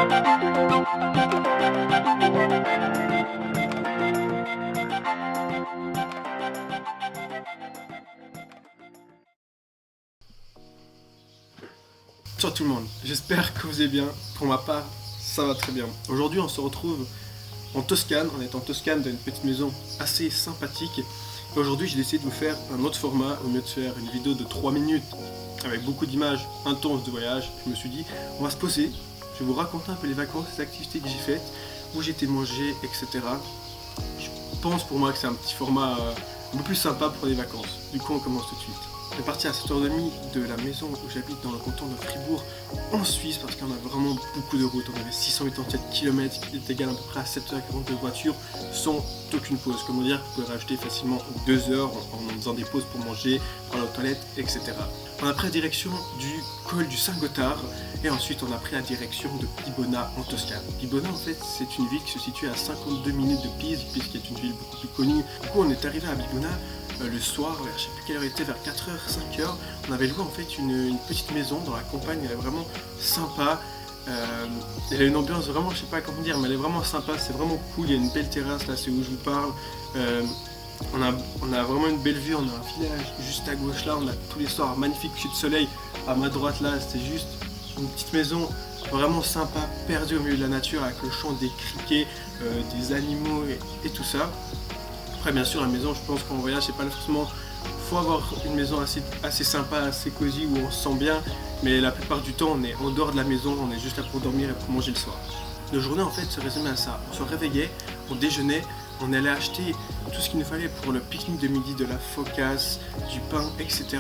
Ciao tout le monde, j'espère que vous allez bien. Pour ma part, ça va très bien. Aujourd'hui, on se retrouve en Toscane. On est en Toscane dans une petite maison assez sympathique. Et aujourd'hui, j'ai décidé de vous faire un autre format au lieu de faire une vidéo de 3 minutes avec beaucoup d'images intenses de voyage. Je me suis dit, on va se poser. Je vais vous raconter un peu les vacances, les activités que j'ai faites, où j'ai été manger, etc. Je pense pour moi que c'est un petit format un peu plus sympa pour les vacances. Du coup, on commence tout de suite. On est parti à 7h30 de la maison où j'habite dans le canton de Fribourg en Suisse parce qu'on a vraiment beaucoup de routes. On avait 687 km qui est égal à peu près à 7h40 de voiture sans aucune pause. Comment dire, vous pouvez rajouter facilement 2 heures en faisant des pauses pour manger, pour aller aux toilettes, etc. On a pris la direction du col du Saint-Gothard et ensuite on a pris la direction de Bibona en Toscane. Bibona en fait c'est une ville qui se situe à 52 minutes de Pise, Pise qui est une ville beaucoup plus connue. Du coup on est arrivé à Bibona le soir, vers, je sais plus quelle heure il était, vers 4h, 5h, on avait loué en fait une petite maison dans la campagne, elle est vraiment sympa. Elle a une ambiance vraiment, je sais pas comment dire, mais elle est vraiment sympa, c'est vraiment cool, il y a une belle terrasse, là c'est où je vous parle. On a vraiment une belle vue, on a un village juste à gauche là, on a tous les soirs un magnifique coucher de soleil. À ma droite là, c'était juste une petite maison vraiment sympa, perdue au milieu de la nature avec le chant des criquets, des animaux et tout ça. Après bien sûr la maison, je pense qu'en voyage c'est pas forcément, faut avoir une maison assez sympa, assez cosy où on se sent bien, mais la plupart du temps on est en dehors de la maison, on est juste là pour dormir et pour manger le soir. Nos journées en fait se résumaient à ça, on se réveillait, on déjeunait, on allait acheter tout ce qu'il nous fallait pour le pique-nique de midi, de la focasse, du pain, etc.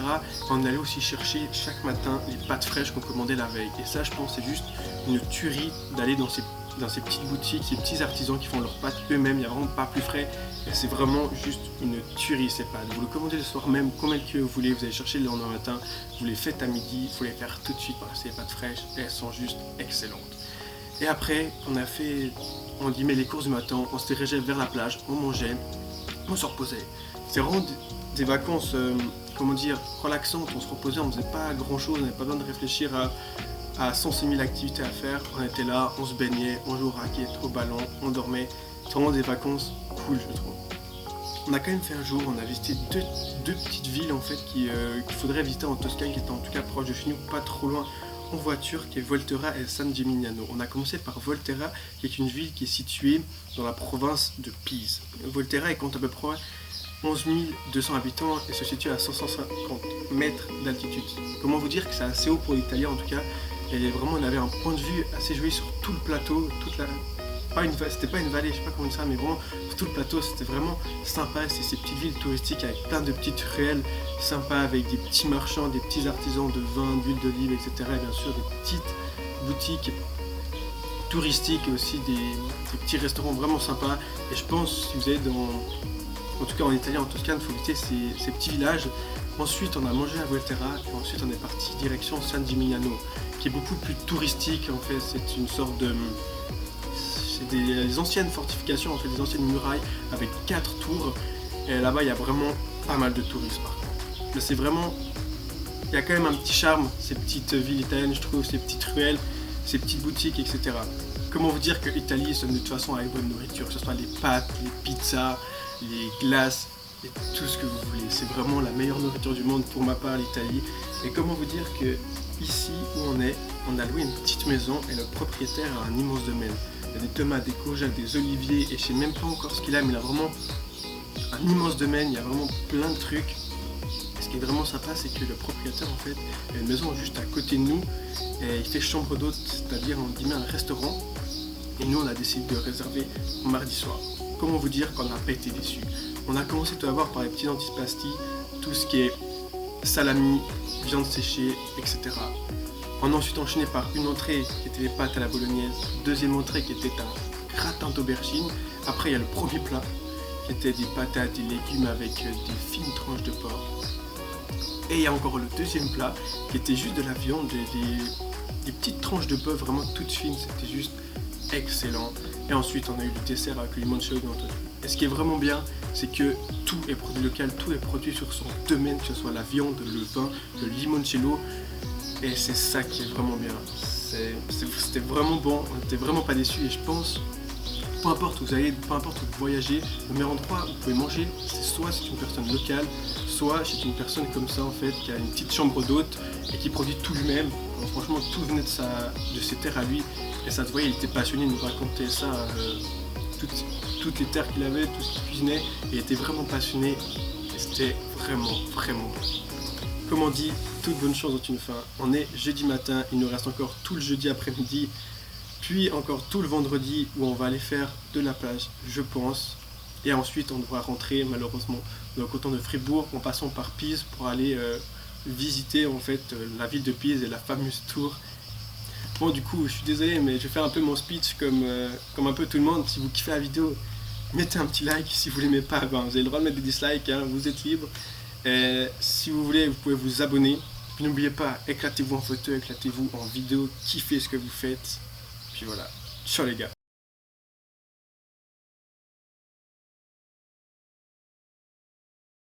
On allait aussi chercher chaque matin les pâtes fraîches qu'on commandait la veille. Et ça je pense c'est juste une tuerie d'aller dans ces petites boutiques, ces petits artisans qui font leurs pâtes eux-mêmes, il n'y a vraiment pas plus frais. Et c'est vraiment juste une tuerie ces pâtes. Vous le commandez le soir même, combien de kilos vous voulez, vous allez chercher le lendemain matin, vous les faites à midi, il faut les faire tout de suite parce que c'est les pâtes fraîches et elles sont juste excellentes. Et après, on a fait, on dit mais les courses du matin, on se dirigeait vers la plage, on mangeait, on se reposait. C'est vraiment des vacances, comment dire, relaxantes, on se reposait, on faisait pas grand chose, on n'avait pas besoin de réfléchir à 106 000 activités à faire. On était là, on se baignait, on jouait au raquette, au ballon, on dormait. C'est vraiment des vacances cool je trouve. On a quand même fait un jour, on a visité deux petites villes en fait qu'il faudrait visiter en Toscane, qui étaient en tout cas proches de chez nous, pas trop loin en voiture, qui est Volterra et San Gimignano. On a commencé par Volterra, qui est une ville qui est située dans la province de Pise. Volterra compte à peu près 11 200 habitants et se situe à 550 mètres d'altitude. Comment vous dire que c'est assez haut pour l'Italien en tout cas. Et vraiment, on avait un point de vue assez joli sur tout le plateau, c'était pas une vallée, je sais pas comment dire ça, mais vraiment sur tout le plateau, c'était vraiment sympa. C'est ces petites villes touristiques avec plein de petites ruelles sympas, avec des petits marchands, des petits artisans de vin, d'huile d'olive, etc. Et bien sûr, des petites boutiques touristiques et aussi des petits restaurants vraiment sympas. Et je pense, si vous allez en tout cas en Italie, en Toscane, il faut visiter ces petits villages. Ensuite, on a mangé à Volterra et ensuite on est parti direction San Gimignano, qui est beaucoup plus touristique en fait. C'est une sorte de... c'est des anciennes fortifications, en fait, des anciennes murailles avec 4 tours. Et là-bas, il y a vraiment pas mal de touristes par contre. Mais c'est vraiment... il y a quand même un petit charme, ces petites villes italiennes, je trouve, ces petites ruelles, ces petites boutiques, etc. Comment vous dire que l'Italie sonne de toute façon avec bonne nourriture, que ce soit les pâtes, les pizzas, les glaces et tout ce que vous voulez. C'est vraiment la meilleure nourriture du monde pour ma part, l'Italie. Et comment vous dire que ici où on est, on a loué une petite maison et le propriétaire a un immense domaine. Il y a des tomates, des courgettes, des oliviers et je sais même pas encore ce qu'il a, mais il a vraiment un immense domaine, il y a vraiment plein de trucs. Et ce qui est vraiment sympa, c'est que le propriétaire en fait a une maison juste à côté de nous et il fait chambre d'hôte, c'est-à-dire on dit un restaurant. Et nous on a décidé de réserver mardi soir. Comment vous dire qu'on n'a pas été déçus. On a commencé tout d'abord par les petits antipasti, tout ce qui est salami, viande séchée, etc. On a ensuite enchaîné par une entrée qui était les pâtes à la bolognaise, deuxième entrée qui était un gratin d'aubergine. Après il y a le premier plat qui était des patates, des légumes avec des fines tranches de porc. Et il y a encore le deuxième plat qui était juste de la viande, des petites tranches de bœuf vraiment toutes fines, c'était juste excellent. Et ensuite on a eu le dessert avec le limoncello bien entendu. Et ce qui est vraiment bien, c'est que tout est produit local, tout est produit sur son domaine, que ce soit la viande, le vin, le limoncello. Et c'est ça qui est vraiment bien. C'était vraiment bon, on n'était vraiment pas déçus et je pense, peu importe où vous allez, peu importe où vous voyagez, le meilleur endroit où vous pouvez manger, c'est soit c'est une personne locale, soit c'est une personne comme ça en fait, qui a une petite chambre d'hôte et qui produit tout lui-même. Donc, franchement, tout venait de ses terres à lui et ça se voyait, il était passionné, il nous racontait ça, toutes les terres qu'il avait, tout ce qu'il cuisinait, et il était vraiment passionné et c'était vraiment bon. Comme on dit, toute bonne chose ont une fin. On est jeudi matin, il nous reste encore tout le jeudi après-midi, puis encore tout le vendredi où on va aller faire de la plage, je pense. Et ensuite on devra rentrer malheureusement dans le canton de Fribourg en passant par Pise pour aller visiter en fait la ville de Pise et la fameuse tour. Bon du coup je suis désolé mais je vais faire un peu mon speech comme un peu tout le monde. Si vous kiffez la vidéo, mettez un petit like. Si vous l'aimez pas, ben, vous avez le droit de mettre des dislikes, hein, vous êtes libre. Et si vous voulez, vous pouvez vous abonner. Puis n'oubliez pas, éclatez-vous en photo, éclatez-vous en vidéo, kiffez ce que vous faites. Puis voilà, ciao les gars.